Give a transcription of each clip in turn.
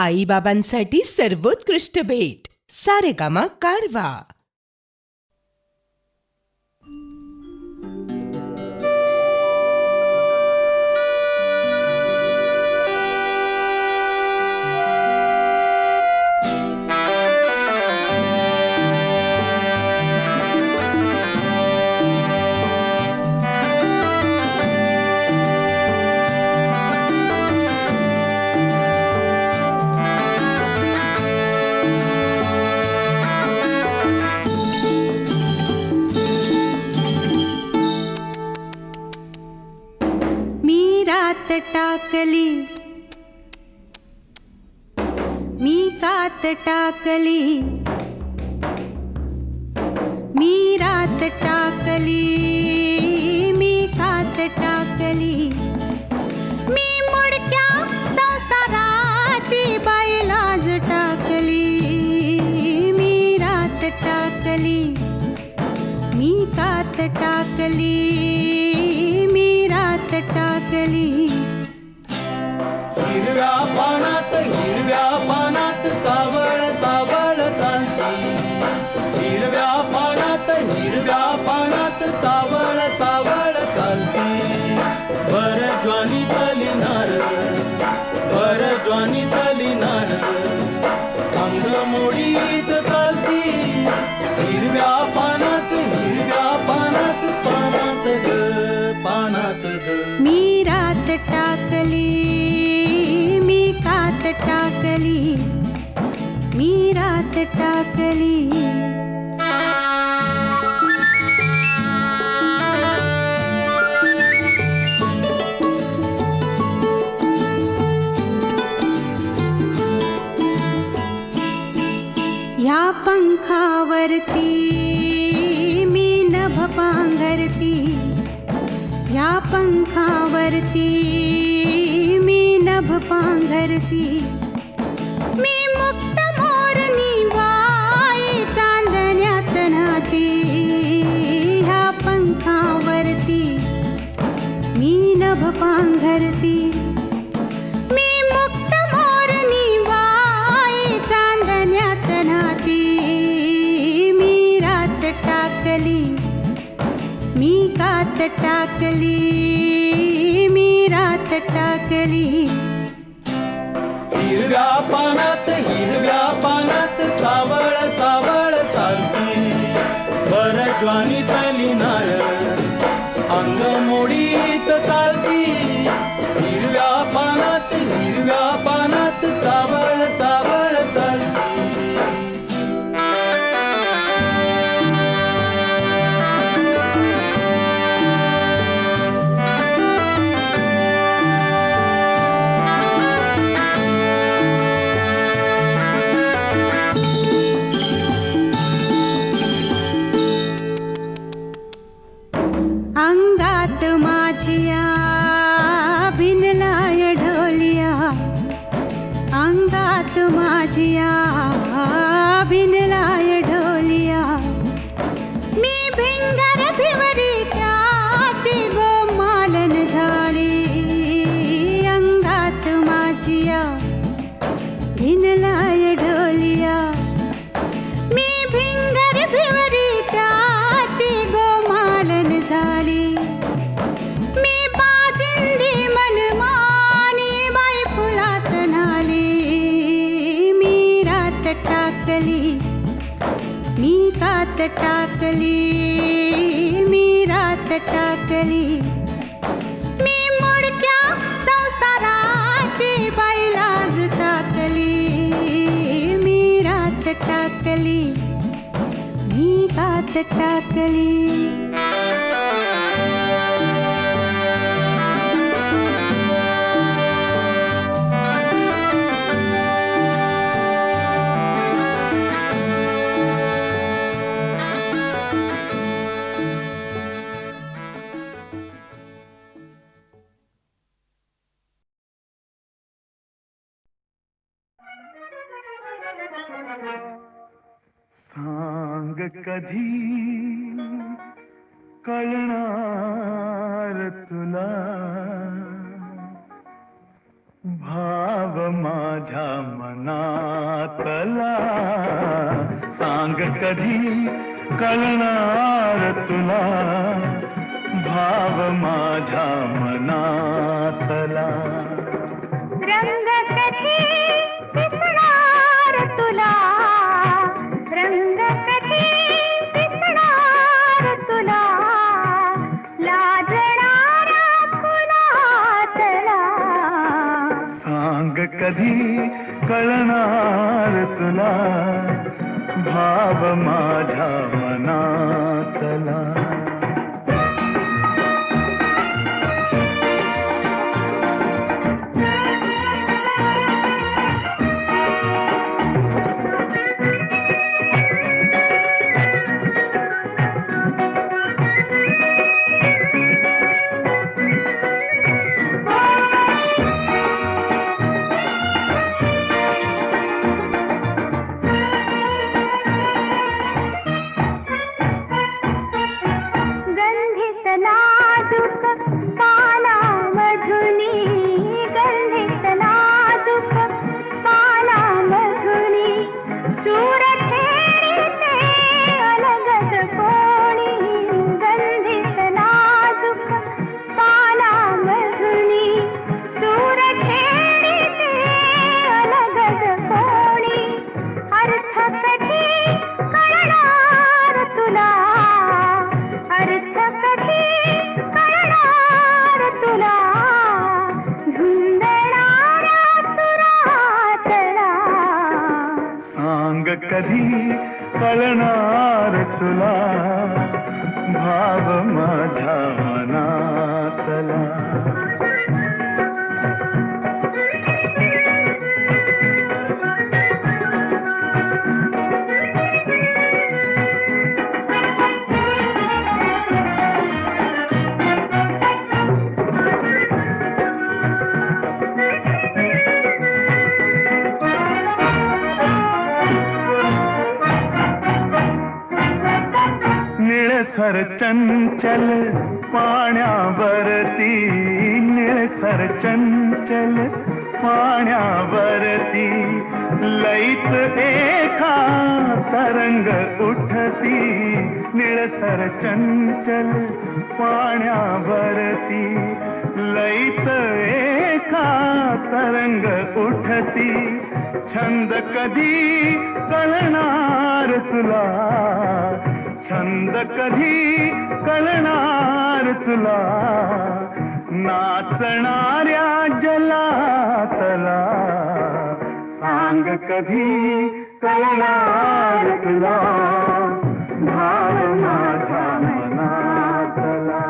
आईबाबांसाठी सर्वोत्कृष्ट भेट सारेगामा कारवा. टाकली मी कात टाकली मी रात टाकली मी कात टाकली मी मुडक्या संसाराची बाई लाज टाकली मी रात टाकली मी कात टाकली मी रात टाकली. हिरव्या पानात चावळ चावळ चालती हिरव्या पानात चावळ चावळ चालती भर ज्वानी तलिनार अंग मोडीत चालती हिरव्या पानात पानात ग मी रात टाकली मी कात टाकली मी रात टाकली. ह्या पंखावरती मी नभ पांघरती ह्या पंखावरती मी नभ पांघरती मी मुक्त मोरनी बाई चांदण्यात नाती ह्या पंखावरती मी नभ पांघरती मी मुक्त मोरनी बाई चांदण्यात नाती मी रात टाकली मी कात टाकली मी रात टाकली. हिरव्या पानात चावळ चावळ चालती बर ज्वानी तलिनार अंग मोडीत चालती हिरव्या पानात चावळ चावळ चालती. अंगात माझिया भिनलाय ढोलिया अंगात माझिया भिनलाय ढोलिया मी भिंगर भिवरी त्याची गोमालन झाली अंगात माझिया भिनलाय ढोलिया मी भिंगर भिवरी त्याची गोमालन झाली मी बाजिंदी मनमानी बाई फुलात नाली मी रात टाकली मी कात टाकली मी रात टाकली मी मुडक्या संसाराची बाई लाज टाकली मी रात टाकली मी कात टाकली. सांग कधी कळणार तुला भाव माझ्या मनातला सांग कधी कळणार तुला भाव माझ्या मनातला रंग कधी दिसणार तुला रंग कधी दिसणार तुला लाजणारा फुलातला सांग कधी कळणार तुला भाव माझ्या मनातला गंधित नाजुक पानामधुनी गंधित नाजुक पानामधुनी सूर छेडिते अलगद कोणी गंधित नाजुक पानामधुनी सूर छेडिते अलगद कोणी अर्थ कधी कळणार तुला अर्थ कधी कळणार तुला धुंदणाऱ्या सुरातला सांग कधी कळणार तुला भाव माझ्या मनातला निळसर चंचल पाण्यावरती निळसर चंचल पाण्यावरती लईत एका तरंग उठती निळसर चंचल पाण्यावरती लईत एका तरंग उठती छंद कधी कळणार तुला छंद कधी कळणार तुला नाचणाऱ्या जलातला सांग कधी कळणार तुला भाव माझ्या मनातला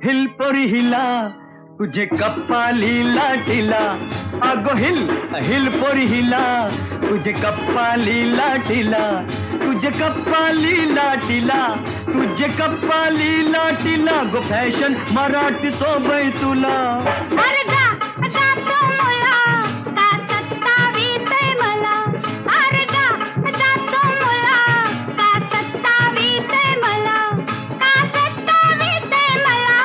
हिल पोरी हिला तुझे कप्पाली लाटीला अगो हिल पोरी हिला तुझे कप्पाली लाटीला तुझे कप्पाली लाटीला तुझे कप्पाली लाटीला गो फॅशन मराठी सोबय तुला अरे जा जा तू मुला का सत्तावीतय मला अरे जा जा तू मुला का सत्तावीतय मला का सत्तावीतय मला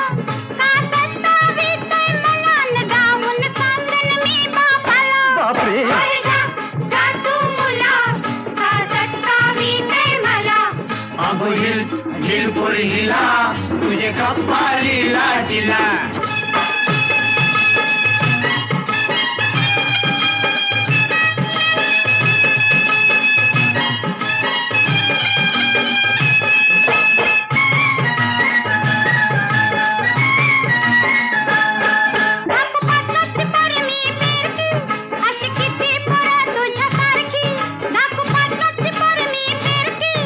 का सत्तावीतय मला न जाऊन सांगन मी बापाला बापरे अरे जा जा तू मुला का सत्तावीतय मला अगो हिल पोरी हिला तुझे कप्पाली लाटीला अशी किती पोरं तुझ्यासारखी नाकू पाटलाची पोर मी फिरकी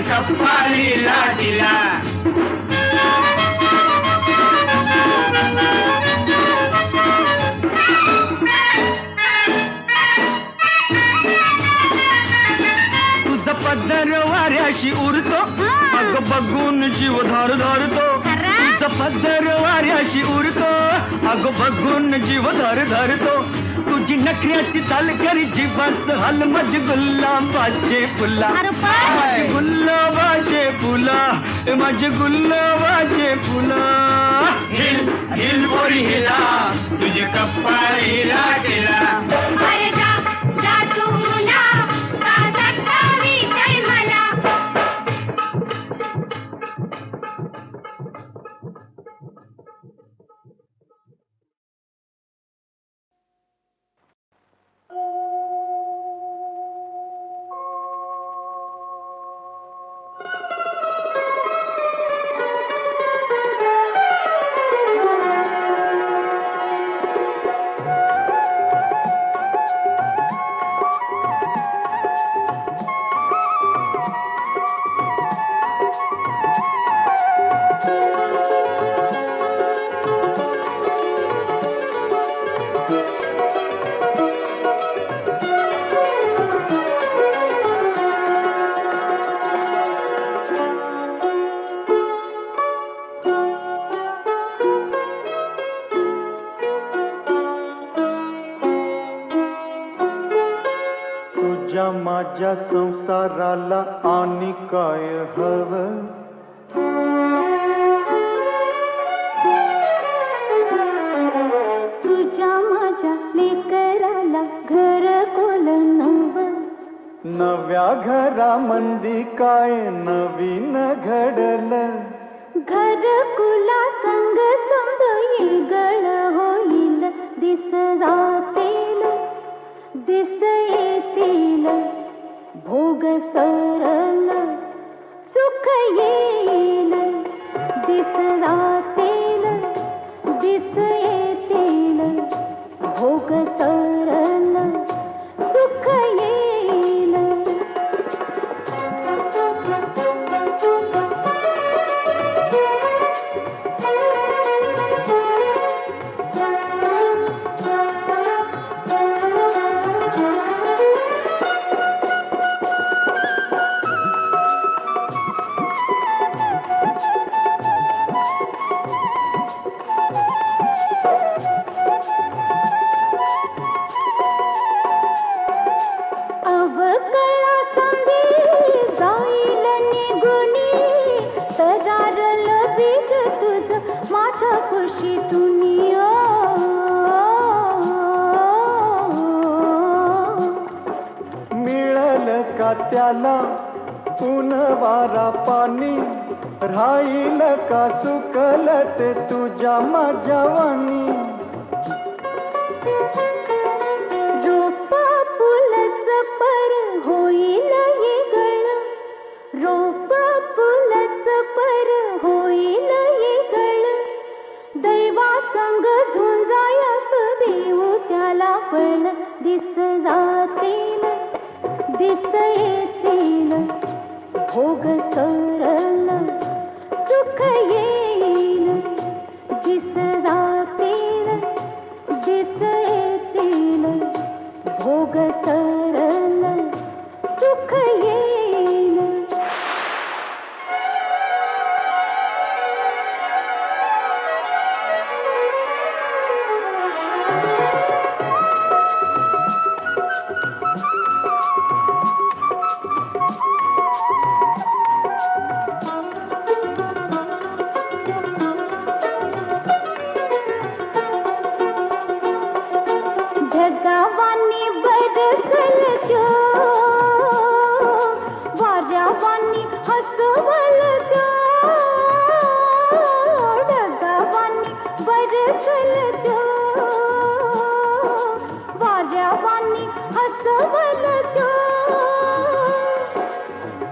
तुझे कप्पाली लाटीला. तुझा पदर वाऱ्याशी उरतो, अग बघून जीव धर धरतो. तुझा पदर वाऱ्याशी उरतो, अग बघून जीव धर धरतो. तुझी नखऱ्याची चाल करी जीवाच हाल माझे गुलाबाचे फुला, माझे गुलाबाचे फुला, माझे गुलाबाचे फुला. हिल हिल पोरी हिला, तुझे कप्पाली लाटीला. अरे जा जा तू मुला का सत्तावीतय मला. तुझ्या माझ्या संसाराला आणि काय हवं. तुझ्या माझ्या लेकराला घर कोल नवं. नव्या घरामंदी काय नवीन घडलं. घर कुला संग समज येगळ होईल. दिस जातील दिस येतील भोग सरल सुख येईल. दिस जातील दिस येतील भोग सरल सुख येईल. अवकळा संधी जाईल निगुणी. तरारल बीज तुझ माझ्या खुशीतूनी. मिळल का त्याला ऊन वारा पाणी. राहील का सुकल ते तुझ्या माझ्या वाणी. रोपा फुलच पर होईल येगळ. रोपा फुलच पर होईल येगळ. दैवा संग झुंजायच देऊ त्याला पण. दिस जातील दिस येतील भोग सरल सुख येईल. दिस जातील दिस येतील भोग सरल सुख येईल. जगावानी बरसल जो वाऱ्यावानी हसवल जो. जगावानी बरसल जो वाऱ्यावानी हसवल जो.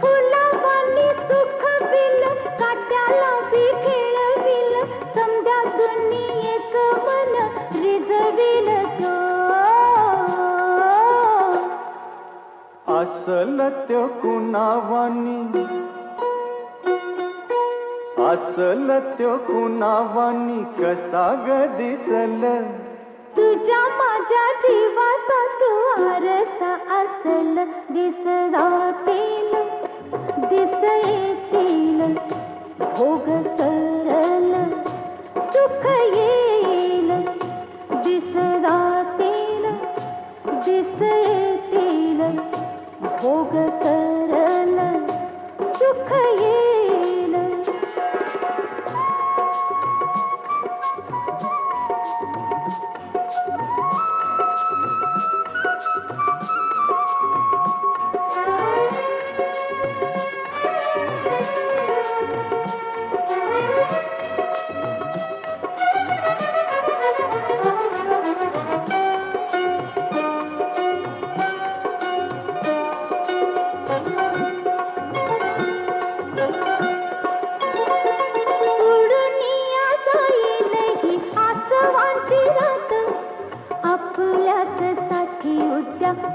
फुलावानी सुख बिल काट्याला बी खेळविल. समजा दुनियेचं मन रिझविल जो. असल त्यो कुणावानी असल त्यो कुणावानी कसा ग दिसल तुझ्या माझ्या जीवाचा तू आरसा असल दिस राहतील दिस येतील भोग सरल सुख येईल दिस राहतील दिस येतील भोग सरल सुख येईल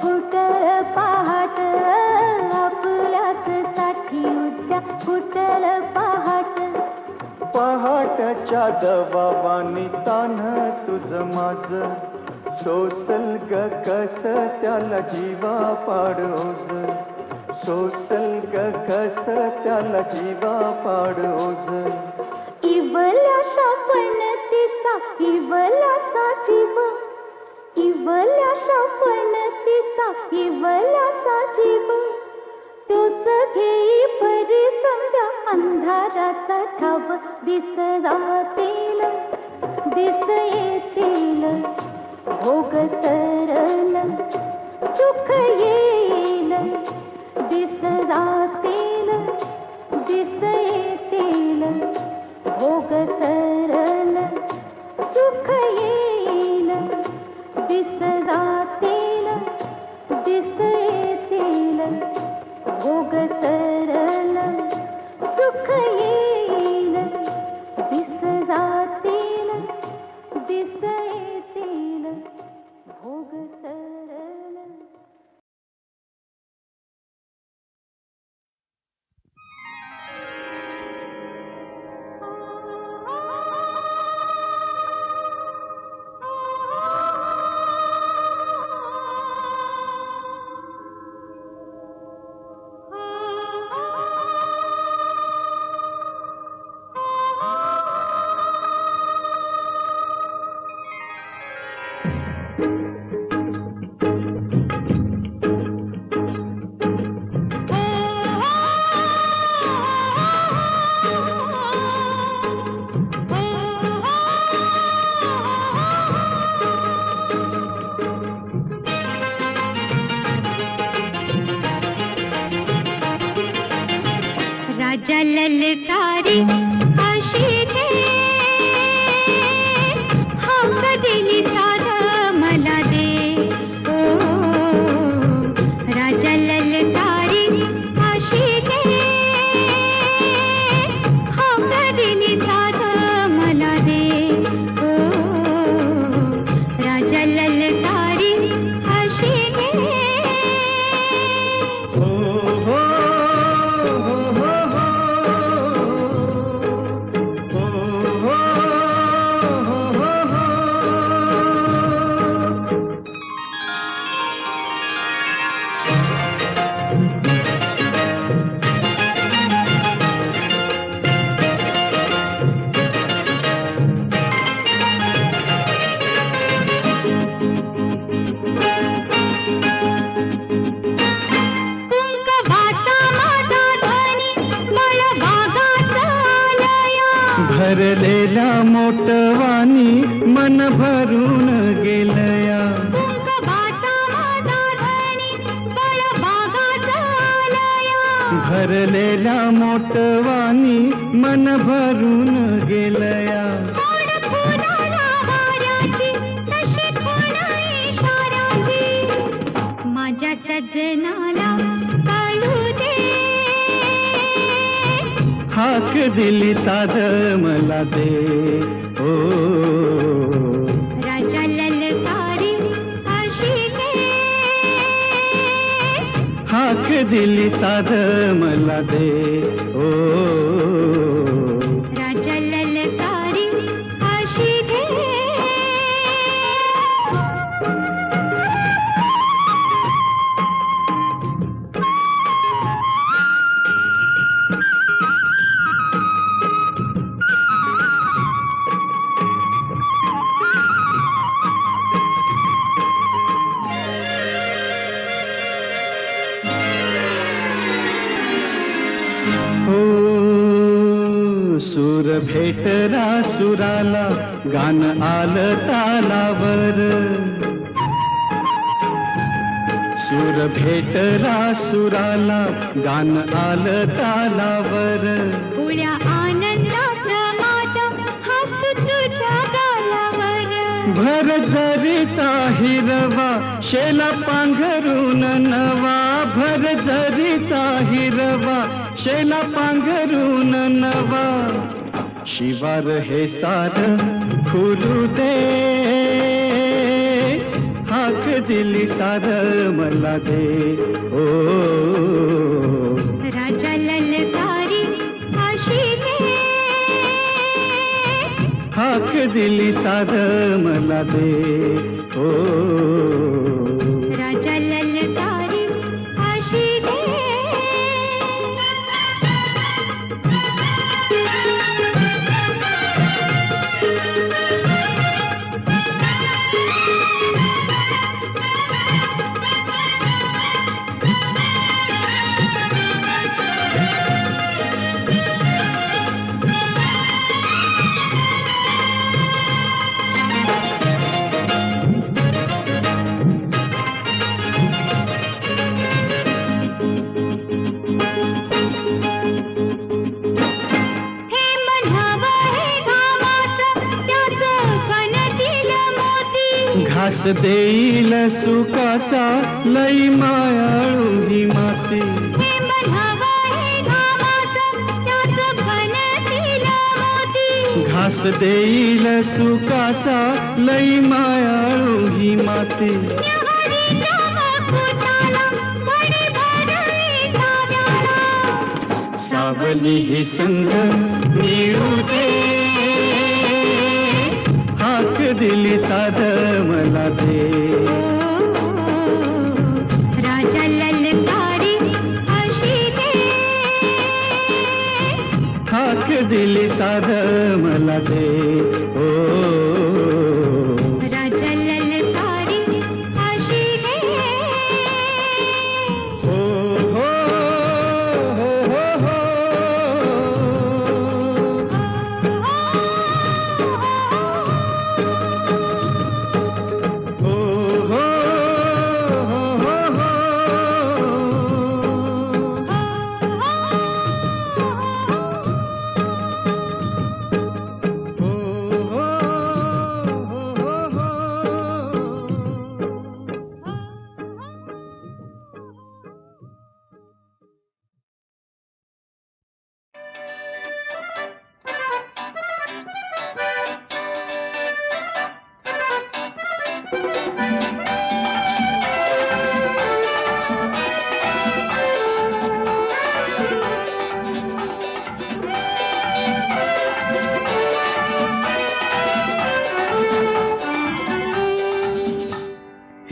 फुटल पहाट आपल्याच साठी उद्या फुटल पहाट पहाटच्या दबावानी तान तुझ माझ सोसल ग कस त्याला जीवा पाडोज सोसल ग कस त्याला जीवा पाडोज इवल्याशा पणतीचा इवल्यासा जीव इवल्याशा पणतीचा इवल्यासा जीव तोच घेई परी समजा अंधाराचा ठाव दिस राहतील दिस येतील भोग सरल सुख येईल दिस राहतील दिस येतील भोग सरल सुख येईल दिस जातील दिस येतील भोग सरल सुख येईल दिस जातील दिस येतील भोग सरल राजा ललकारी अशी दे हक दिली साध मला दे ओ राजा ललकारी अशी दे हक दिली साध मला दे ओ राजा ललकारी अशी दे भरलेल्या मोटवानी मन भरून गेलया भरलेल्या मोटवानी मन भरून गेलया माझ्या सजनाला काढू दे हाक दिली साध मला दे ओ राजा ललकारी अशी दे हाक दिली साध मला दे ओ भेटला सुराला गान आलं तालावर सूर भेटला सुराला गान आलं तालावर उळ्या आनंदात माझ्या हसू तुझ्या गालावर भर जरीचा हिरवा शेला पांघरून नवा भर जरीचा हिरवा शेला पांघरून नवा शिवार हे सार फुलू दे हाक दिली सार मला दे ओ राजा ललकारी अशी दे हाक दिली सार मला दे ओ राजा ललकारी अशी दे घास देईल सुखाचा लई मायाळू ही माती घास देईल सुखाचा लई मायाळू ही माती सावली ही संग मिळू दे हाक दिली साध मला दे राजा ललकारी अशी दे हाक दिली साध मला दे ओ राजा ललकारी अशी दे हो हो हो हो हो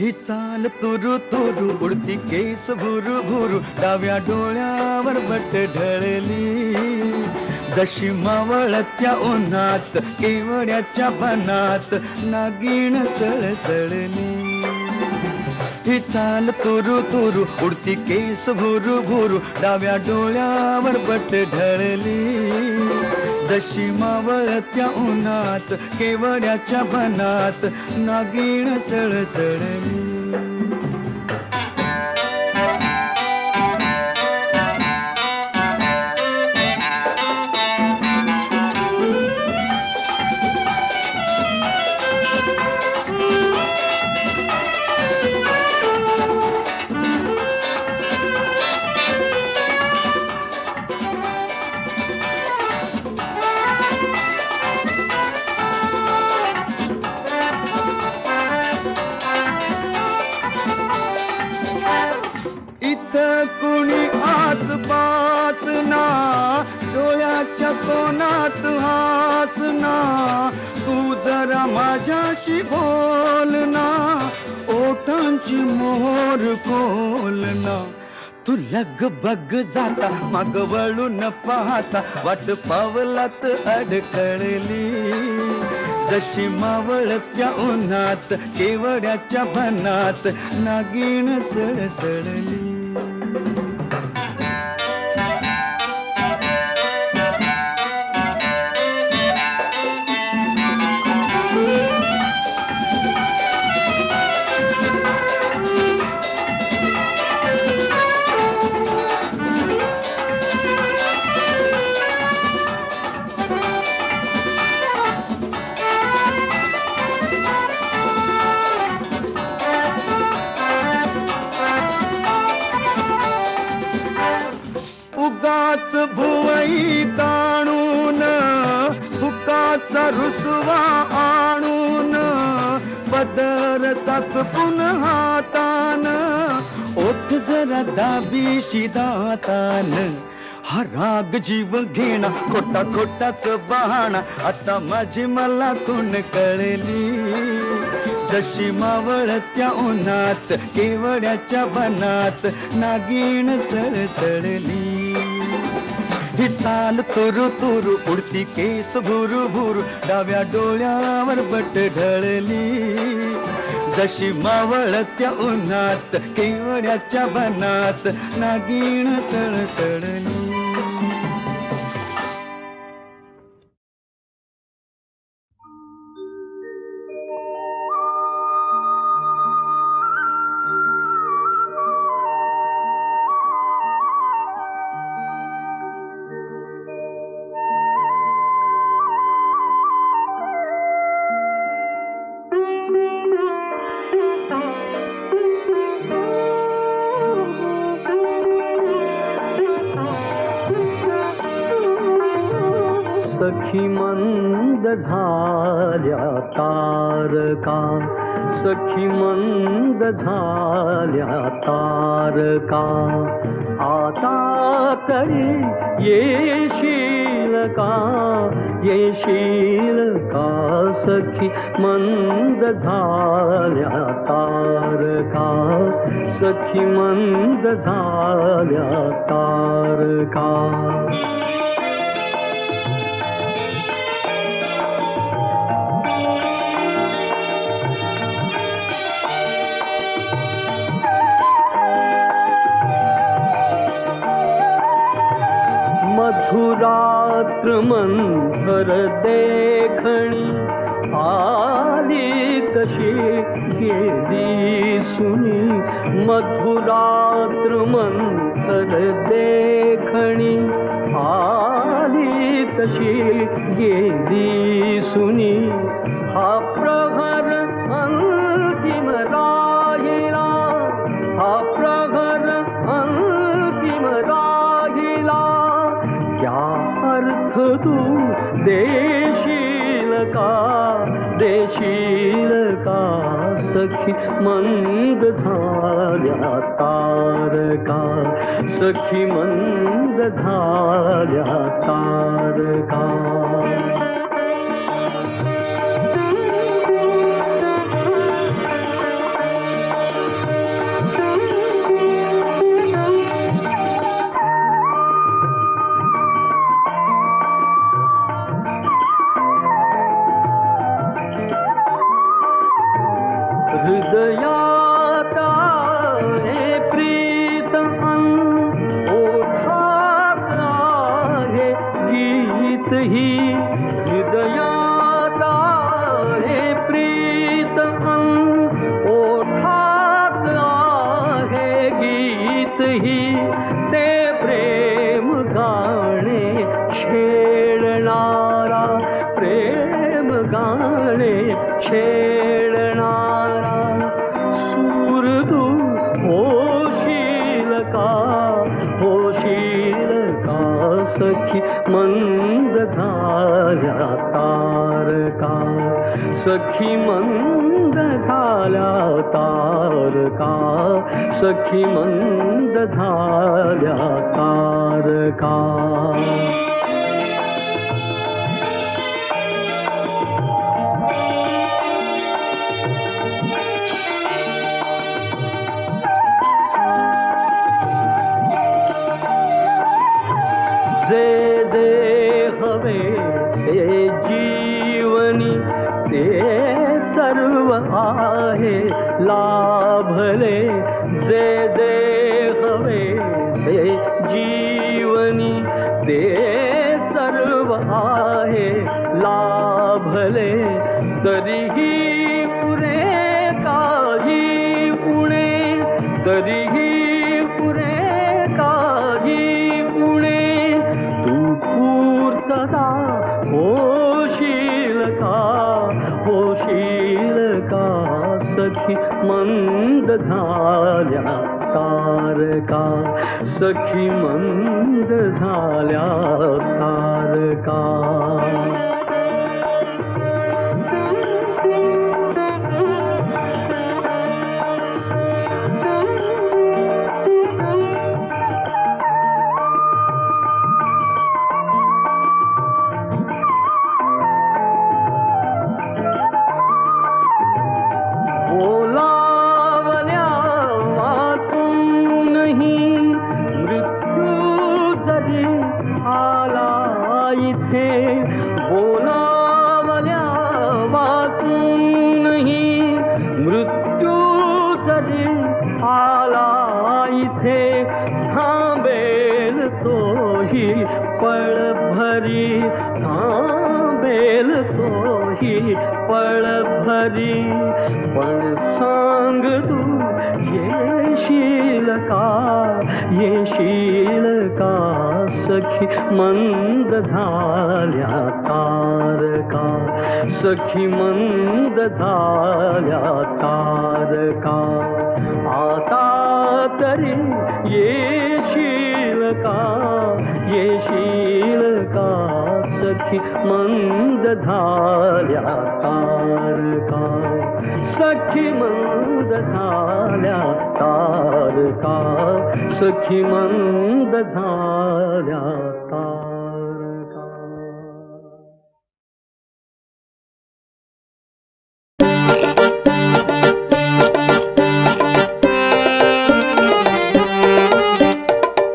ही चाल तुरु तुरु उडती केस भुरु भुरु डाव्या डोळ्यावर बट ढळली जशी मावळत्या उन्हात केवड्याच्या बनात नागिण सळसळली ही चाल तुरु तुरु उडती केस भुरु भुरु डाव्या डोळ्यावर बट ढळली जशी मावळत्या उन्हात केवड्याच्या बनात नागिण सळसळली कुणी आसपास ना डोळ्याच्या कोणात हास ना तू जरा माझ्याशी बोल ना ओठांची मोहर खोल ना तू लग बग जाता मग वळून पाहता वाट पावलात अडकळली जशी मावळत्या उन्हात केवड्याच्या बनात नागिण सळसळली फुलवा आणून पदर चाचपून हातान ओठ जरा दाबीशी दातान हा राग जीव घेणा खोटा खोटाच बहाणा आता माझी मला कोण कळली जशी मावळत्या उन्हात केवड्याच्या बनात नागिण सळसळली ही चाल तुरु तुरु उडती केस भुरु भुरु डाव्या डोळ्यावर बट ढळली जशी मावळत्या उन्हात केवड्याच्या बनात नागिण सळसळली सखी मंद झाल्या तारका सखी मंद झाल्या तारका आता तरी येशील का सखी मंद झाल्या तारका सखी मंद झाल्या तारका मधुरात्र मंथर देखणी आली कशी गेली सुनी मधुरात्र मंथर देखणी आली कशी गेली सुनी हा प्रहर अंतिम राहिला हा प्रहर अंतिम राहिला क्या अर्थ तू देशील का सखी मंद झाल्या तारका सखी मंद झाल्या तारका हृदयात आहे प्रीत ओठात आहे गीत ही हृदयात आहे प्रीत ओठात आहे गीत ही ते प्रेम गाणे छेडणारा प्रेम गाणे छेडणारा सखी मंद झाल्या तारका सखी मंद झाल्या तारका सखी मंद झाल्या तारका जे जे हवे से जीवनी ते सर्व आहे लाभले जे जे हवे से जीवनी ते सर्व आहे लाभले तरीही पुरे काही उणे तरीही पुरे काही उणे तू पूर्तता होशील का सखी मंद झाल्या तारका सखी मंद झाल्या तारका भरी थांबेल तोही पळ भरी. पण सांग तू येशील का, येशील का सखी मंद झाल्या तारका, सखी मंद झाल्या तारका. आता तरी येशील का, येशील का सखी मंद झाल्या तारका, सखी मंद झाल्या तारका, सखी मंद झाल्या तारका.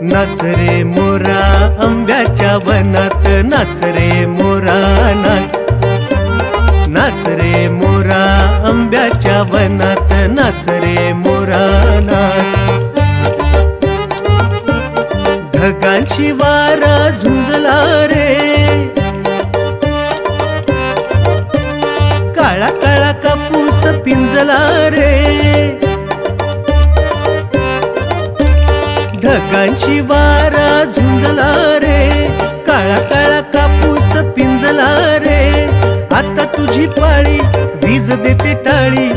नाच रे मोरा आंब्याच्या वनात, नाच रे मोरा नाच. नाच रे मोरा आंब्याच्या वनात, नाच रे मोरा नाच. ढगांची वारा झुंजला रे, काळा काळा कापूस पिंजला रे. ढगांची वारा झुंजला रे, काळा काळा कापूस पिंजला रे. आता तुझी पाळी वीज देते टाळी,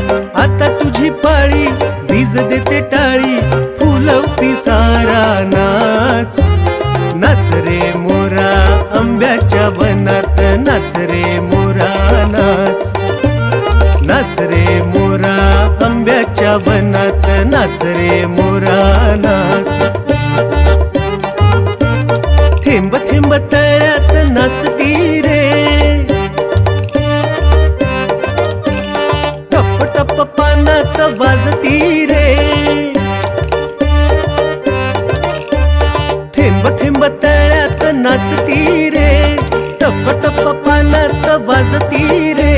आता तुझी पाळी वीज देते टाळी. फुलव पिसारा नाच. नाच रे मोरा आंब्याच्या वनात, नाच रे मोरा नाच. नाच रे मोरा आंब्याच्या वनात, नाच रे मोरा नाच. थेंब थेंब तळ्यात नाचती रे, टप टप पानात वाजती रे. थेंब थेंब तळ्यात नाचती रे, टप टप पानात वाजती रे.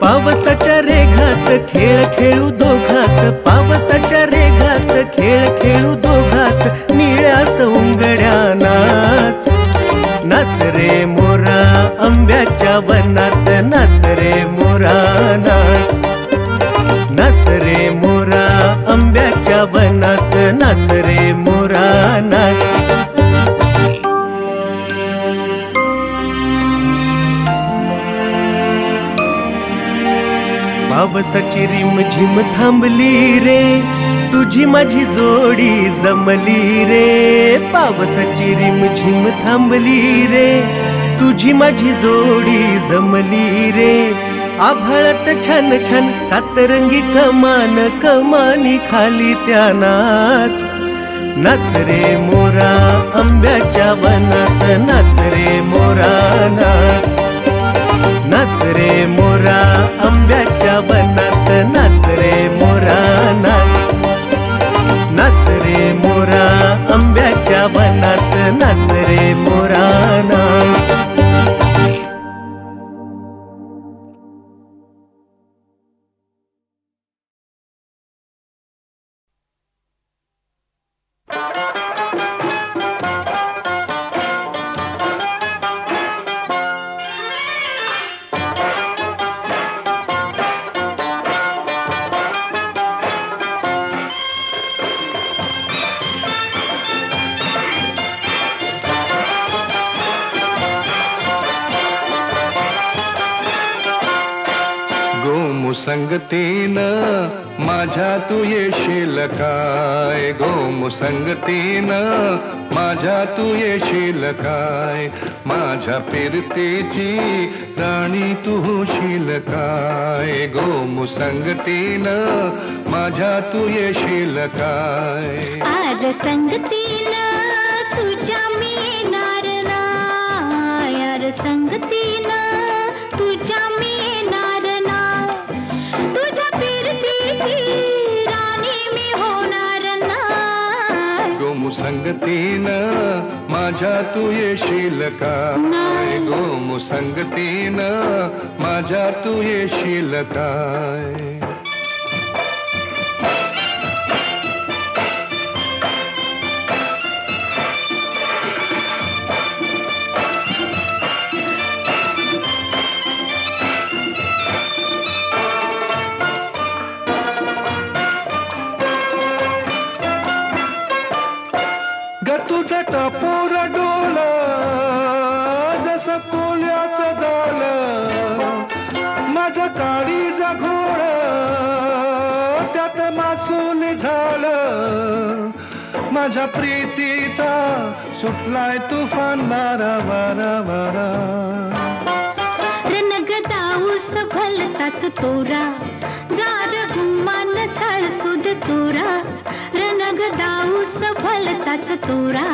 पावसाच्या रेघात खेळ खेळू दोघात, पावसाच्या रेघात खेळ खेळू दोघात. निळ्या सौंगड्या नाच. नाच रे मोरा आंब्याच्या वनात, नाच रे मोरा नाच. नाच रे मोरा आंब्याच्या वनात, नाच रे मोरा नाच. पावसाची रिमझिम थांबली रे, तुझी माझी जोडी जमली रे. पावसाची रिमझिम थांबली रे, तुझी माझी जोडी जमली रे. आभाळात छान छान सातरंगी कमान, कमानी खाली त्या नाच. नाच रे मोरा आंब्याच्या वनात, नाच रे मोरा नाच. नाच रे मोरा आंब्याच्या वनात, नाच रे मोरा नाच. नाच रे मोरा आंब्याच्या वनात, नाच रे मोरा नाच. गोमुसंगतीनं माझ्या तू येशील काय, गोमुसंगतीनं माझ्या तू येशील काय. माझ्या फिरतीची राणी तू होशील काय, गोमुसंगतीनं माझ्या तू येशील काय. आर संगतीनं तुझ्या मी येणार नाय, आर संगतीनं तुझ्या मी येणार नाय. तुझ्या फिरतीची राणी मी होणार नाय. गोमुसंगतीनं माझ्या तू येशील काय, गोमुसंगतीनं माझ्या तू येशील काय. टपोर डोल जसं कोल्याचं झालं माझं काळीचा घोळ त्यात मासून झालं माझ्या प्रीतीचा सुटलाय तुफान वारा वारा वारा रणगदाऊस भलताच तोरा जार गुम्मान साळसुद चोरा रणगदाऊस भलताच तोरा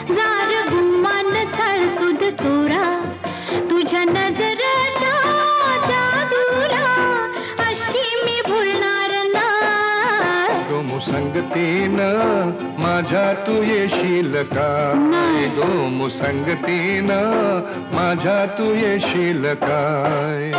जार गुम्मान साळसुद चोरा तुझ्या नजरेच्या जादूला अशी मी भुलणार नाही गो संगतीनं माझ्या तू येशील काय गो संगतीनं माझ्या तू येशील काय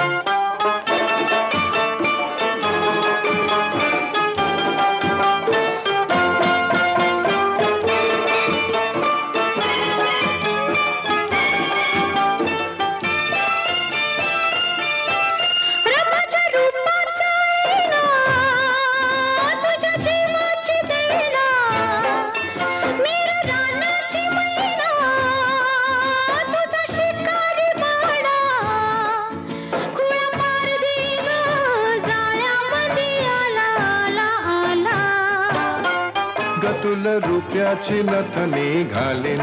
तुला रुपयाची नथनी घालीन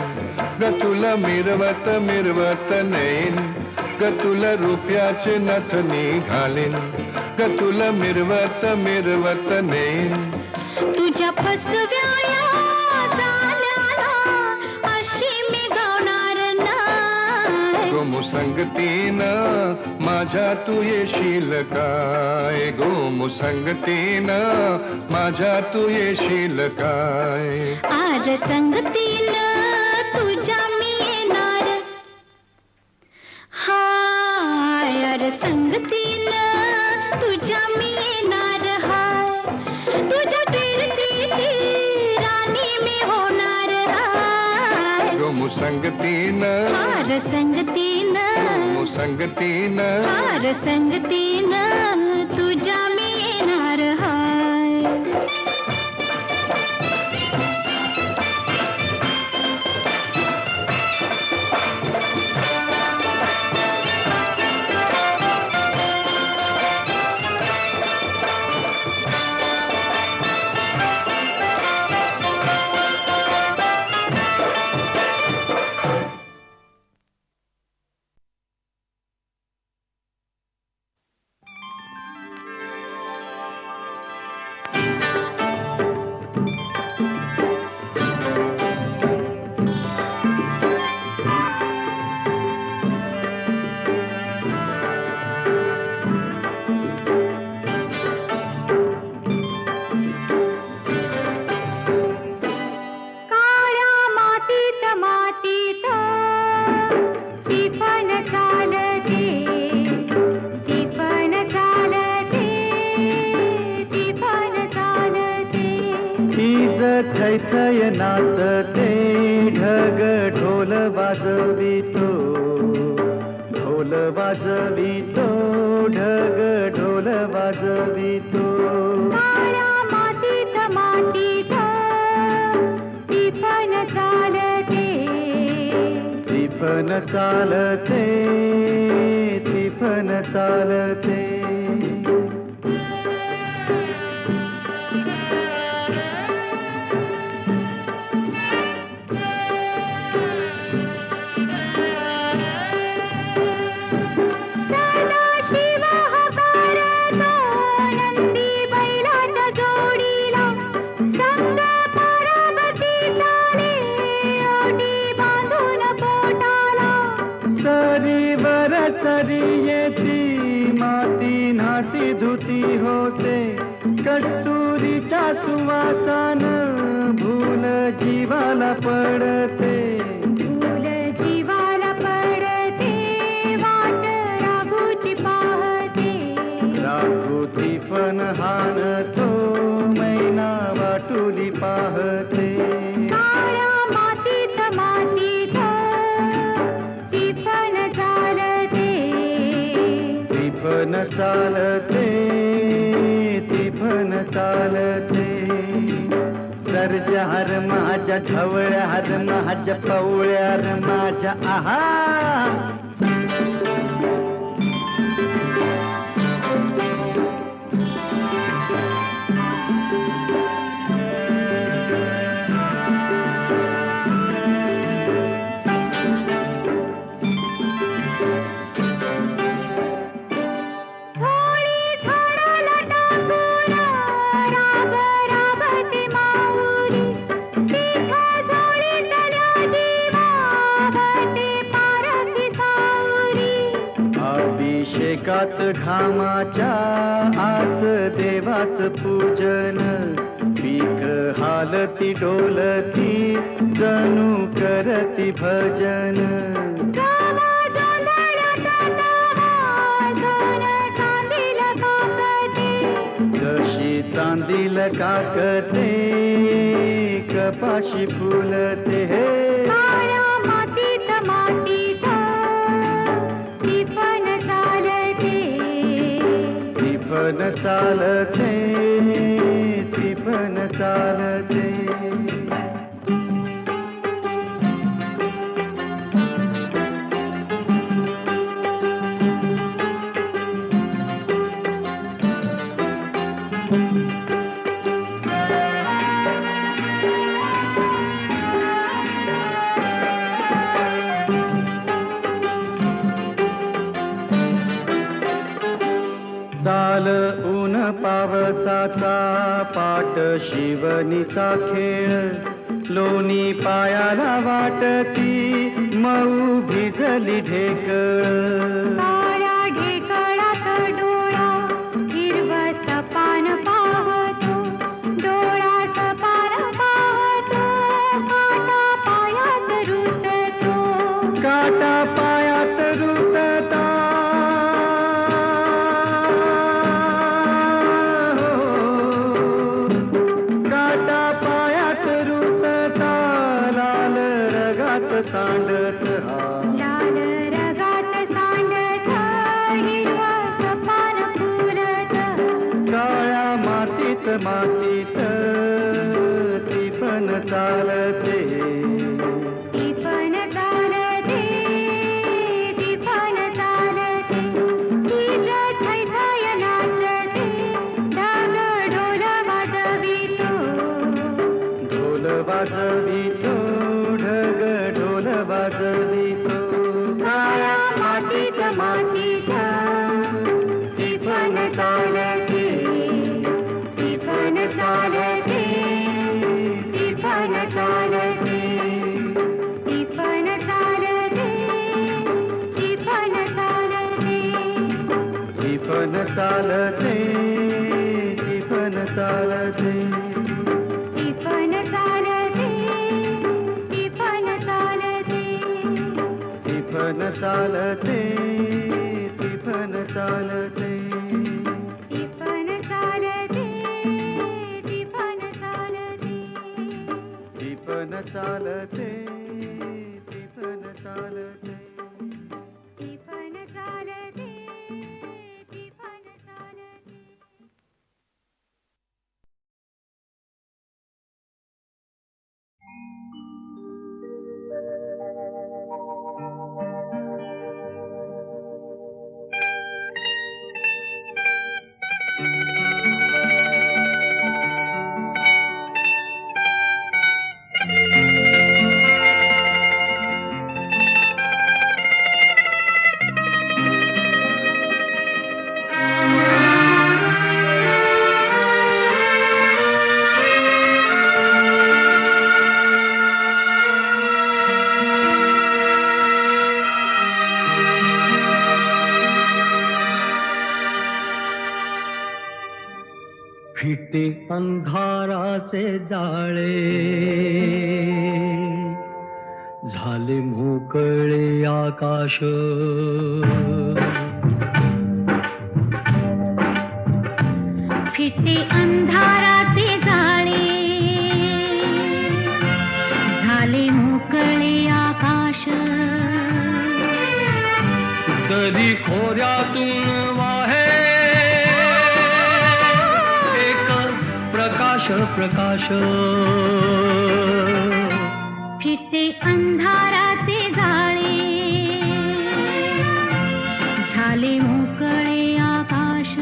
ग तुला मिरवत मिरवत नेईन ग तुला रुपयाची नथनी घालीन ग तुला मिरवत मिरवत नेईन तुझ्या फसव्या झाल्याला अशी मी गावणार नाही गो संगतीनं माझ्या तू येशील काय गो संगतीनं माझ्या तू येशील काय आर संगतीनं तुझ्या मी येणार हाय आर संगतीनं तुझ्या मी येणार हाय तुझ्या कीर्तीची राणी मी होणार हाय गो संगतीनं आर संगतीनं गो संगतीनं आर संगतीनं तुझ्या मी येणार हाय थैथय नाचते ढग ढोल वाजवितो ढोल वाजवितो ढग ढोल वाजवितो काळ्या मातीत मातीत टिपण चालते टिपण चालते टिपण चालते धुती होते कस्तुरीच्या सुवासान भूल जीवाला पडते फूल जीवाला पडते वाट राघूची पाहते राघूची पण हाणतो मैना वाटुली पाहते काळ्या मातीत मातीत टिपण चालते टिपण चालते टिपण चालते गरजा हर माझ्या ढवळ्या हर माझ्या पवळ्या हर माझ्या आहा अभिषेकात घामाच्या आस देवाच पूजन पीक हालती डोलती जणू करती भजन जशी चांदील काकते कपाशी फुलते हे मातीत मातीत टिपण चालते टिपण चालते टिपण चालते चाल ऊन पावसाचा पाट शिवनीचा खेळ लोणी पायाला वाटती मऊ भिजली ढेकळ काळ्या ढेकळात डोळा हिरवं सपान पाहतो डोळा सपान पाहतो काटा पायात रुततो काटा पायात रुतता सांडत लाल रगात सांडत हिरवा सपान फुलत काळ्या मातीत मातीत ती पण चालते ती पण चालते ती पण चालते ती थैथाय नाचते ढग ढोल वाजवितो ढोल वाजवितो ढग ढोल वाजवितो काळ्या मातीत मातीत ती पण चालते ती पण चालते ती पण चालते ती पण चालते ती पण चालते ती पण चालते ती पण चालते ती पण चालते ती पण चालते ती पण चालते ती पण चालते ती पण चालते ती पण चालते ती पण चालते ती पण चालते ती पण चालते ती पण चालते फिटे अंधाराचे जाळे झाले मोकळे आकाश फिटे अंधाराचे जाळे झाले मोकळे आकाश दरी खोऱ्यातून वाहे एक प्रकाश प्रकाश प्रकाश फिटे अंधाराचे जाळे झाले मोकळे आकाश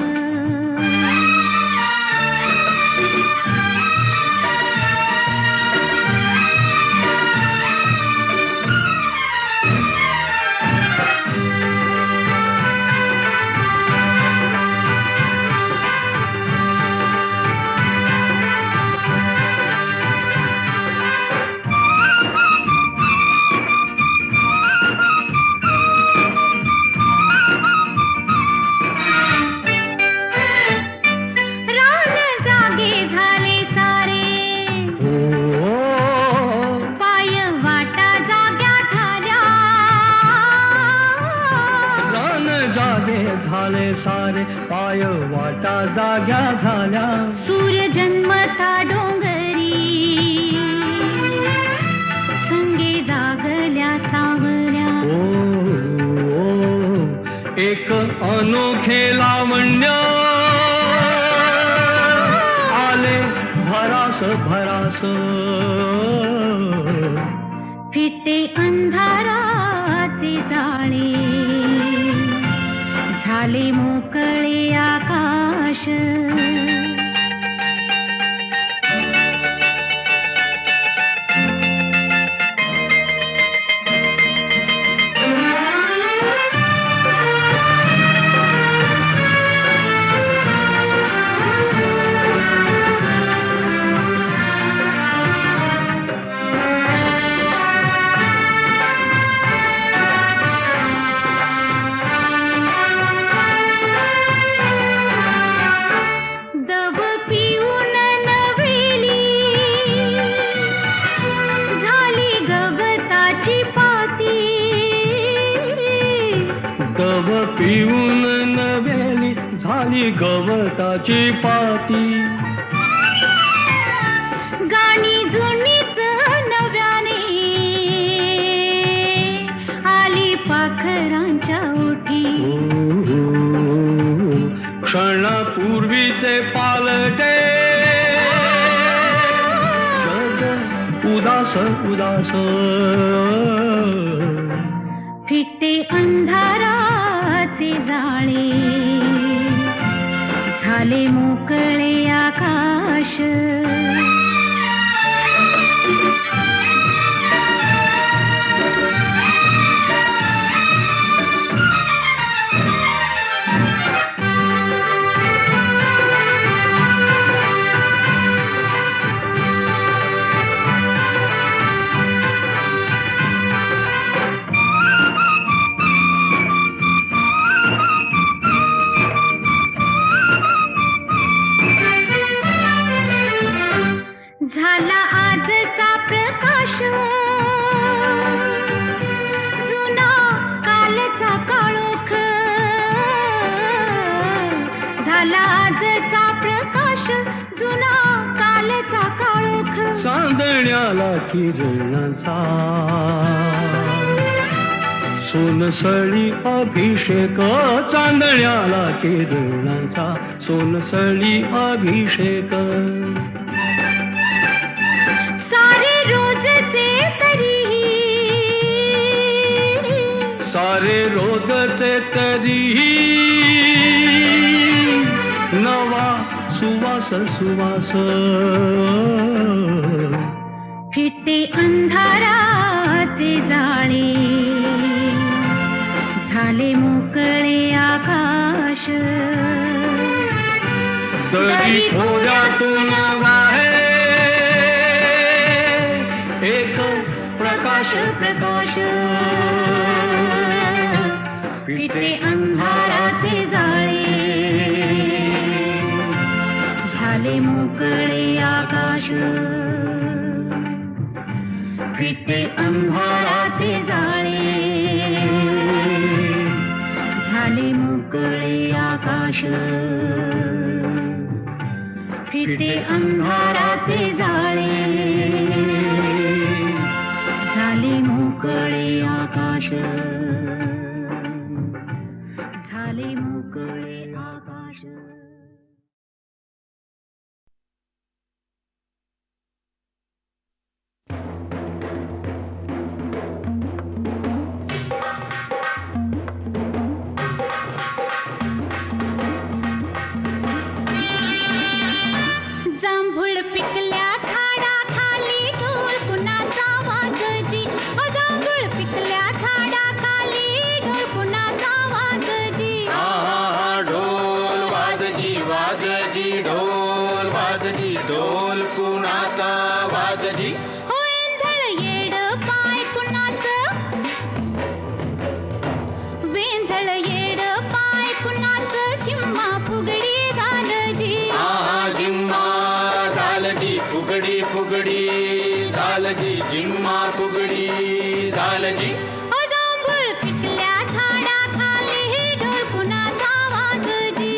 झाले सारे पाय वाटा जाग्या झाल्या सूर्य जन्मता डोंगरी संगे जागल्या सावल्या एक अनोखे लावण्य आले भरास भरास फिटे अंधाराचे जाळे झाले मोकळे आकाश पिऊन नव्याली झाली गवताची पाती गाणी जुनीच नव्याने आली पाखरांच्या ओठी क्षणापूर्वीचे पालटे जग उदास उदास फिटे अंधाराचे जाळे झाले मोकळे आकाश झाला आजचा प्रकाश जुना कालचा काळोख झाला आजचा प्रकाश जुना कालचा काळोख चांदण्याला किरणाचा सोनसळी अभिषेक चांदण्याला किरणाचा सोनसळी अभिषेक सारे रोजचे तरी सारे रोजचे तरी नवा सुवास सुवास फिटे अंधाराचे जाळे झाले मोकळे आकाश तरी थोड्यातून वाहे एक प्रकाश प्रकाश फिटे अंधाराचे जाळे झाले मोकळे आकाश फिटे अंधाराचे जाळे झाले मोकळे आकाश फिटे अंधाराचे जाळे झाले मोकळे आकाश झाले मोकळे आकाश पिकल्या झाडाखाली ढोल कुणाचा वाजजी जांभूळ पिकल्या झाडाखाली ढोल कुणाचा वाजजी ढोल वाजजी वाजजी ढोल वाजजी ढोल कुणाचा वाजजी हो वेंधळ येड पाय कुणाचं वेंधळ येड पाय कुणाचं झिम्मा फुगडी झालजी जिम्मा झालजी फुगडी फुगडी झालजी जिम्मा फुगडी झालजी जांभूळ पिकल्या झाडाखाली ढोल कुणाचा वाजजी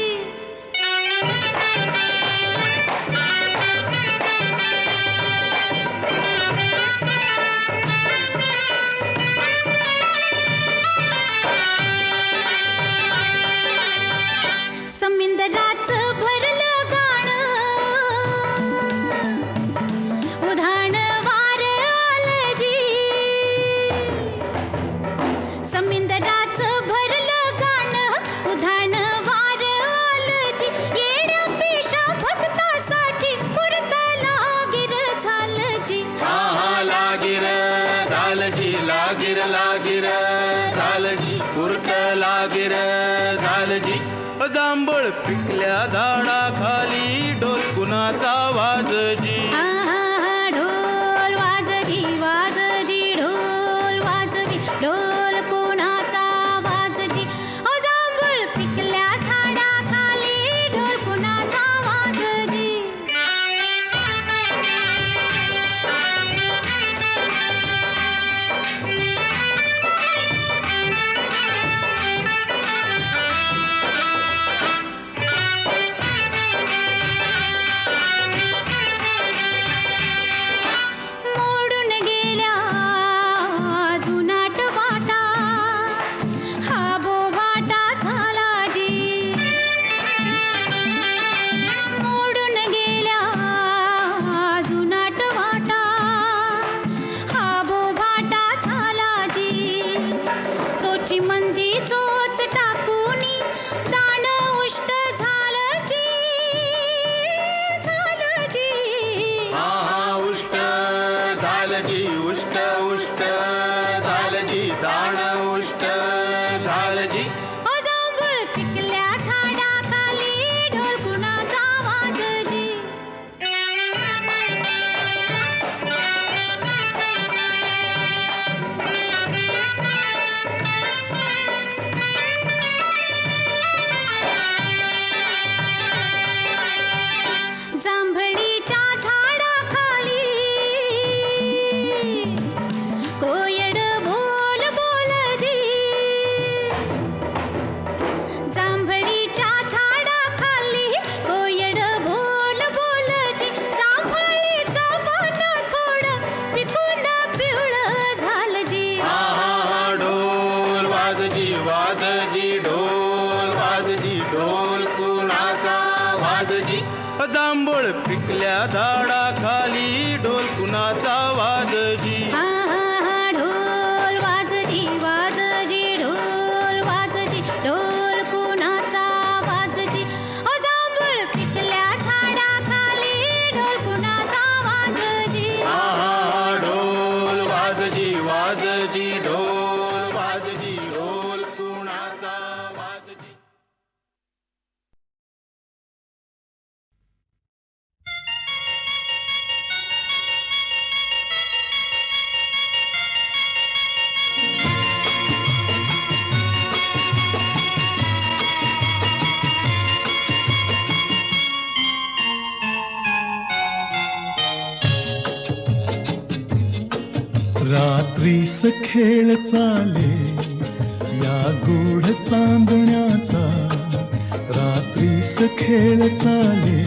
समिंदराचं भरलं गाणं उधाण वार आलजी समिंदराचं भरलं गाणं उधाण वार आलजी येड्या पेशा भक्तासाठी पुरत लागिर झालजी लागिर झालजी लागिर लागिर झालजी कुर्त लागिर झालजी जांभळ पिकल्या झाडाखाली ढोल कुणाचा वाजजी ढोल वाजजी वाजजी ढोल वाजवी ढोल कोणाचा वाजजी जांभूळ पिकल्या झाडाखाली ढोल कोणाचा वाजजी मोडून गेल्या जुनाट वाटा हा बोभाटा झाला जी मोडून गेल्या जुनाट वाटा हा बोभाटा झाला जी चोची मंदी चोच टाकूनी दान उष्ट झालं जी उष्ट झालजी उष्ट उष्ट झालजी दाण उष्ट झालजी जांभूळ पिकल्या झाडाखाली ढोल कुणाचा वाजजी जांभळीच्या झाडाखाली कोयड बोल बोलजी जांभळीच्या झाडाखाली कोयड बोल बोलजी जांभळीचं मन थोडं पिकून पिवळं झालजी ढोल वाजजी वाजजी ढोल वाजजी ढोल कुणाचा वाजजी जांभूळ पिकल्या झाडाखाली ढोल कुणाचा वाजजी ढोल वाजजी वाजजी ढोल वाजजी ढोल कुणाचा वाजजी जांभूळ पिकल्या झाडाखाली ढोल कुणाचा वाजजी ढोल वाजजी वाजजी ढोल वाजजी ढोल कुणाचा वाजजी रात्रीस खेळ चाले या गूढ चांदण्याचा रात्रीस खेळ चाले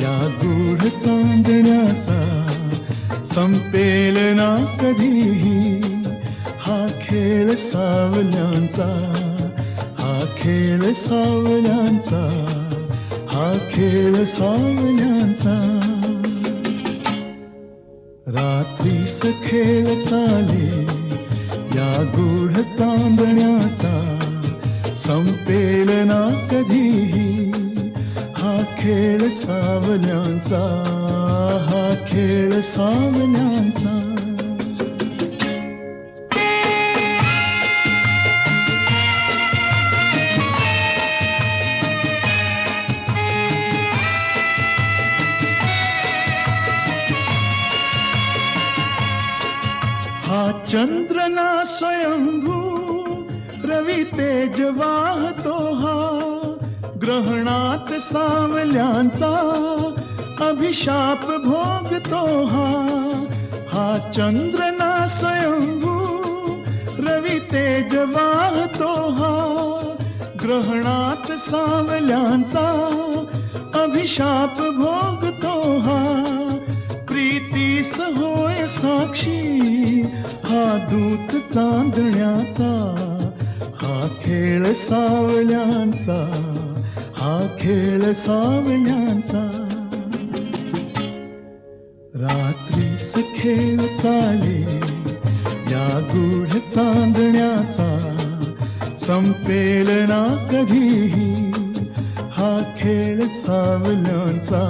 या गूढ चांदण्याचा संपेल ना कधीही हा खेळ सावल्यांचा हा खेळ सावल्यांचा हा खेळ सावल्यांचा रात्रीस खेळ चाले या गूढ चांदण्याचा संपेल ना कधीही हा खेळ सावल्यांचा, हा खेळ सावल्यांचा. हा चंद्र ना स्वयंभू रवी तेज वाहतो, हा ग्रहणात सावल्यांचा अभिशाप भोगतो. हा चंद्र ना स्वयंभू रवी तेज वाहतो, हा ग्रहणात सावल्यांचा अभिशाप भोगतो. प्रीतीस होय साक्षी हा दूत चांदण्याचा, हा खेळ सावल्यांचा, हा खेळ सावल्यांचा. रात्रीस खेळ चाले या गूढ चांदण्याचा, संपेल ना कधीही हा खेळ सावल्यांचा,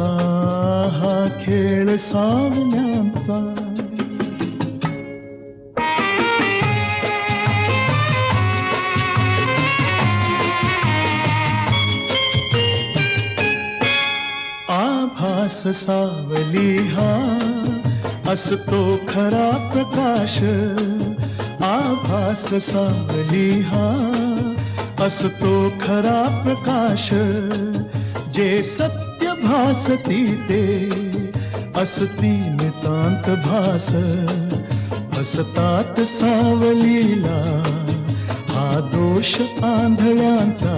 हा खेळ सावल्यांचा. आभास सावली हा असतो खरा प्रकाश, आभास सावली हा असतो खरा प्रकाश. जे सत्य भासती ते असती नितांत भास, हसतात सावलीला हा दोष आंधळ्यांचा,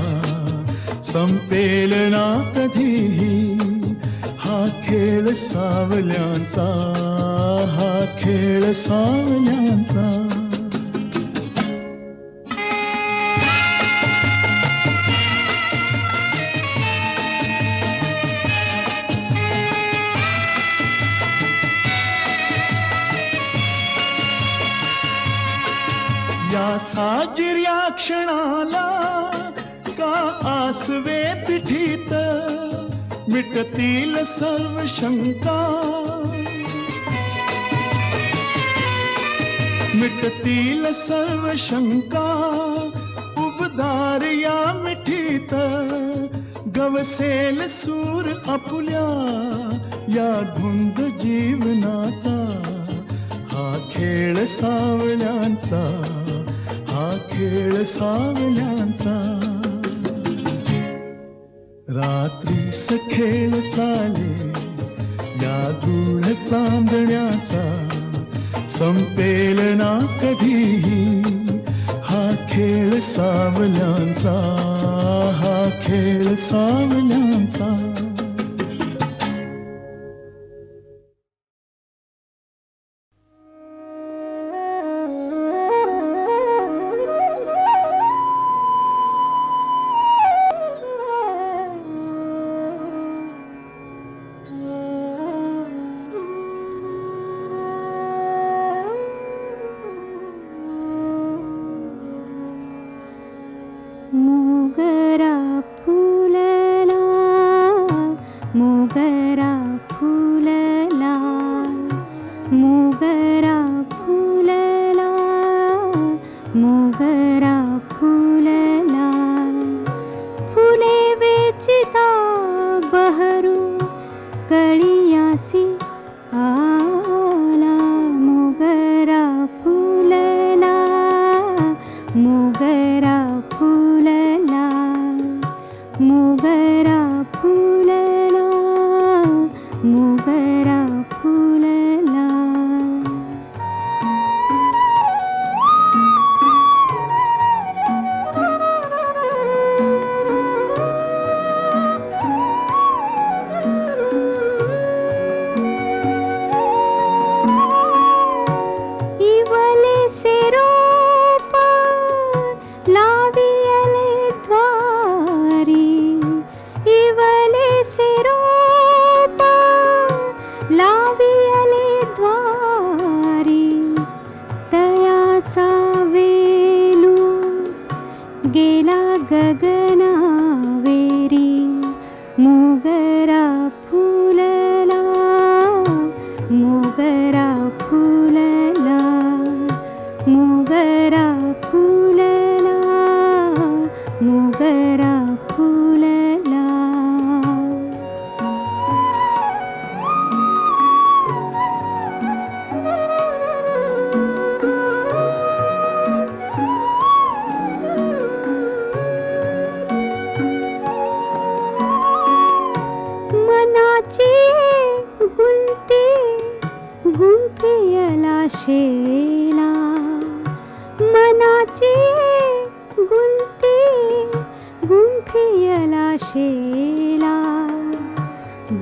संपेल ना कधीही हा खेळ सावल्यांचा, हा खेळ सावल्यांचा. या साजिर्या क्षणाला का आसवे पिठीत, मिटतील सर्व शंका, मिटतील सर्व शंका. उबदार या मिठीत गवसेल सूर आपुल्या या धुंद जीवनाचा, हा खेळ सावल्यांचा, हा खेळ सावल्यांचा. रात्रीस खेळ चाले या गूढ चांदण्याचा, संपेल ना कधीही हा खेळ सावल्यांचा, हा खेळ सावल्यांचा. मोगरा फुलला, मोगरा फुलला, मोगरा फुलला, मोगरा फुलला. फुले वेचिता बहरू कळियासी आला, मोगरा फुलला, मोगरा फुलला, मोगरा फुलला, मोगरा फुलला. इवले से रोप लावियले द्वारी, इवले से रोप लावियले द्वारी. तयाचा वेलू गेला गगनावेरी, मोगरा शेला मनाची गुंती गुंफियला शेला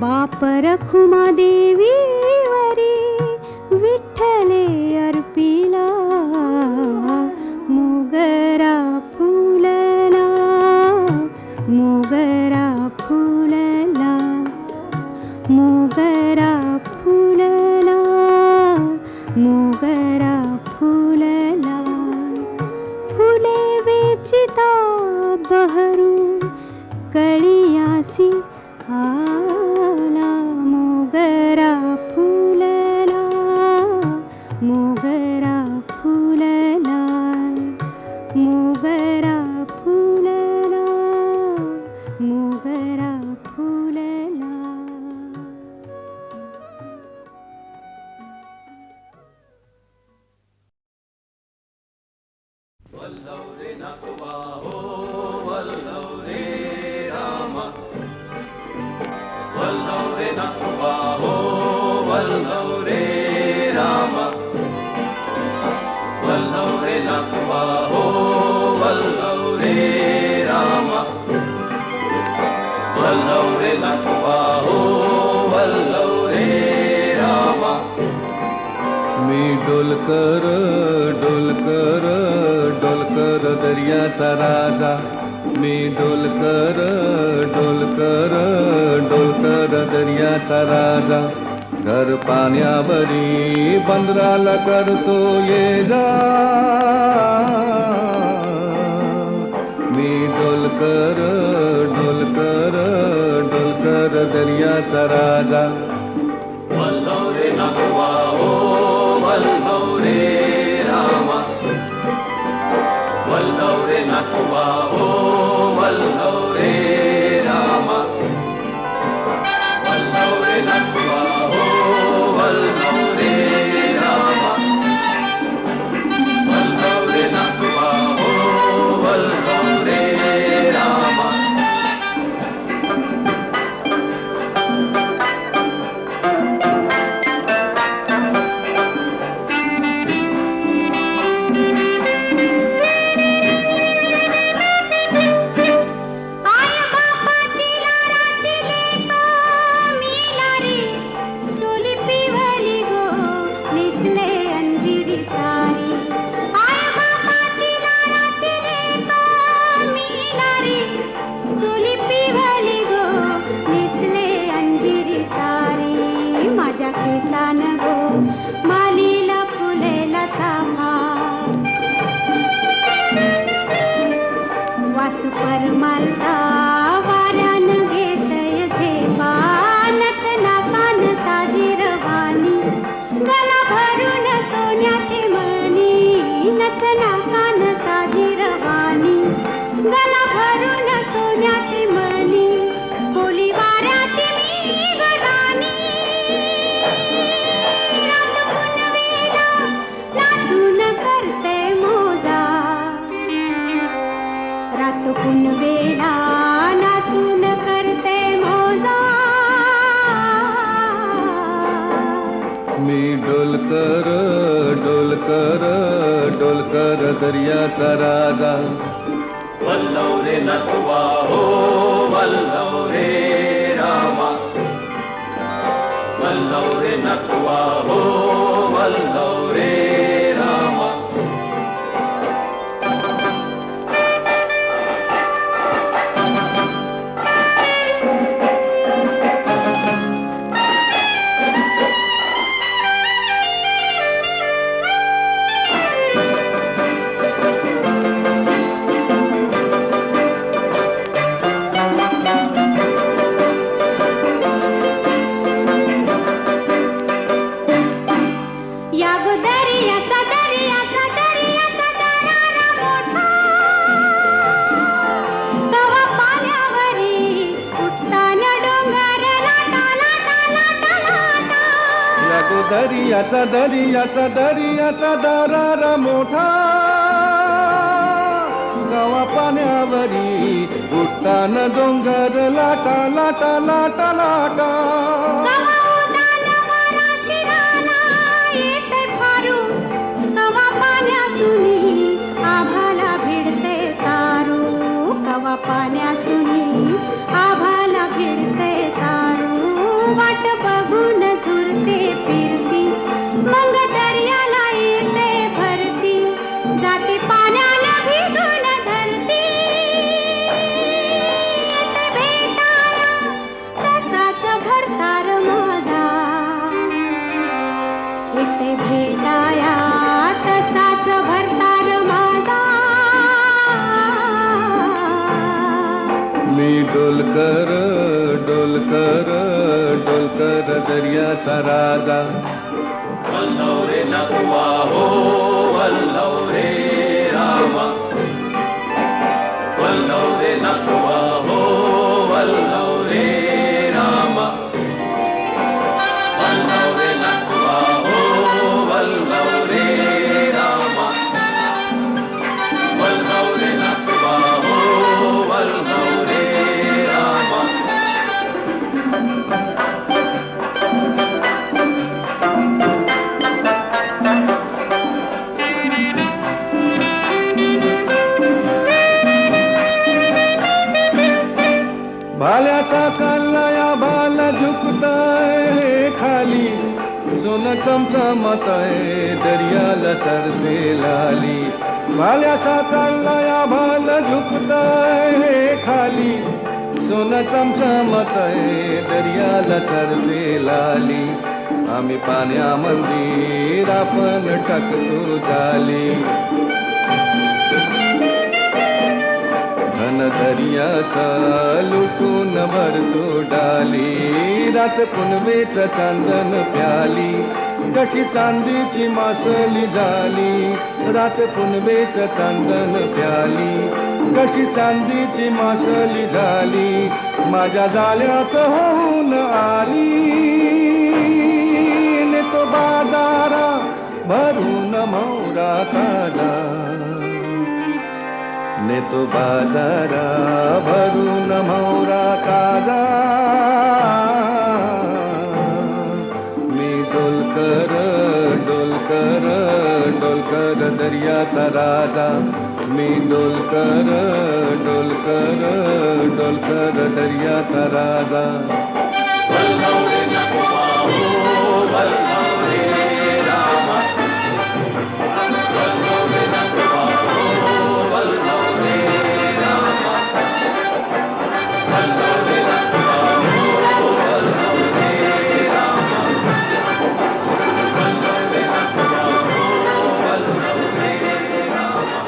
बाप रखुमा देवीवरी विठ्ठले अर्पिला मोगरा फुलला मोगरा फुलला मोगरा फुलला मोगरा फुलला फुले वेचिता बहरू कळियासी आला मोगरा फुलला मोगरा फुलला मोगरा फुलला मोगरा फुलला. मी डोलकर डोलकर डोलकर दर्याचा राजा मी डोलकर डोलकर डोलकर दर्याचा राजा घर पाण्यावरी बंदराला करतो ये जा मी डोलकर डोलकर डोलकर दर्याचा राजा डोलकर डोलकर डोलकर दर्याचा राजा वल्लव रे नटवा हो वल्लव रे रामा वल्लव रे नटवा हो वल्लव रे रामा दर्याचा दर्याचा दर्याचा दरारा मोठा गावा पाण्यावरी उठताना डोंगर लाटा लाटा लाटा लाटा शिराला येते फारू डोलकर डोलकर डोलकर दर्याचा राजा वल्लव रे नकुआ हो वल्लव रे रामा वल्लव रे नकुआ हो वल्लव रे रामा वल्लव रे नकुआ हो वल्लव रे रामा वल्लव रे नकुआ हो वल्लव रे रामा भाल्याचा कालया भाला झुकताय खाली सोनं चमचमताय दर्याला चरते लाली भाल्याचा कालया भाला झुकताय खाली सोनं चमचमताय दर्याला चरते लाली आम्ही पाण्यामंदिर आपण टाकतो जाली घन दर्याचा लुटून भरतो डाली रात पुनवेच चांदन प्याली कशी चांदीची मासली झाली रात पुनवेच चांदन प्याली कशी चांदीची मासली झाली माझ्या जाळ्यात होऊन आली ने तो बाजारा भरून मोरा ताजा ने तो बाजारा भरून मोरा ताजा मी डोलकर डोलकर डोलकर दर्याचा राजा मी डोलकर डोलकर डोलकर दर्याचा राजा वल्लव रे नकुआ हो वल्लव रे रामा वल्लव रे नकुआ हो वल्लव रे रामा वल्लव रे नकुआ हो वल्लव रे रामा वल्लव रे नकुआ हो वल्लव रे रामा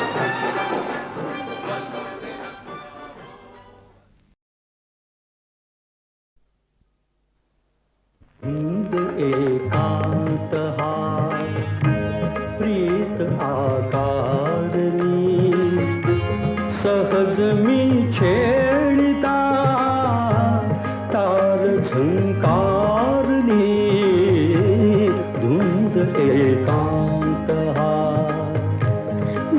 हिंद एकांत हा प्रीत आकारली सहज मी छेडिता तार झंकारली धुंद एकांत हा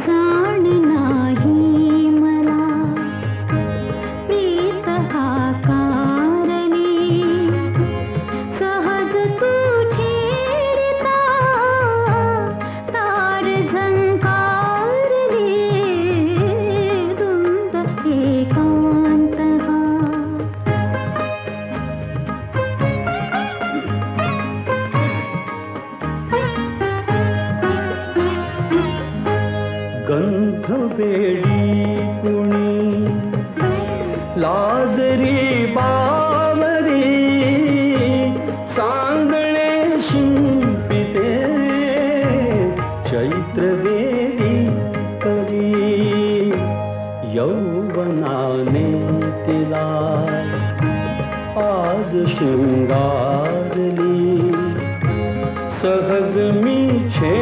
जाण नाही मला प्रीत हा कारणी सहज तू छेडता तार झंकारली धुंद एकांत हा गंध बेडी कुणी लाजरी बावरी सांगणे शिंपिते चैत्रवेदी करी यौवनाने तिला आज शृंगारली सहज मी छे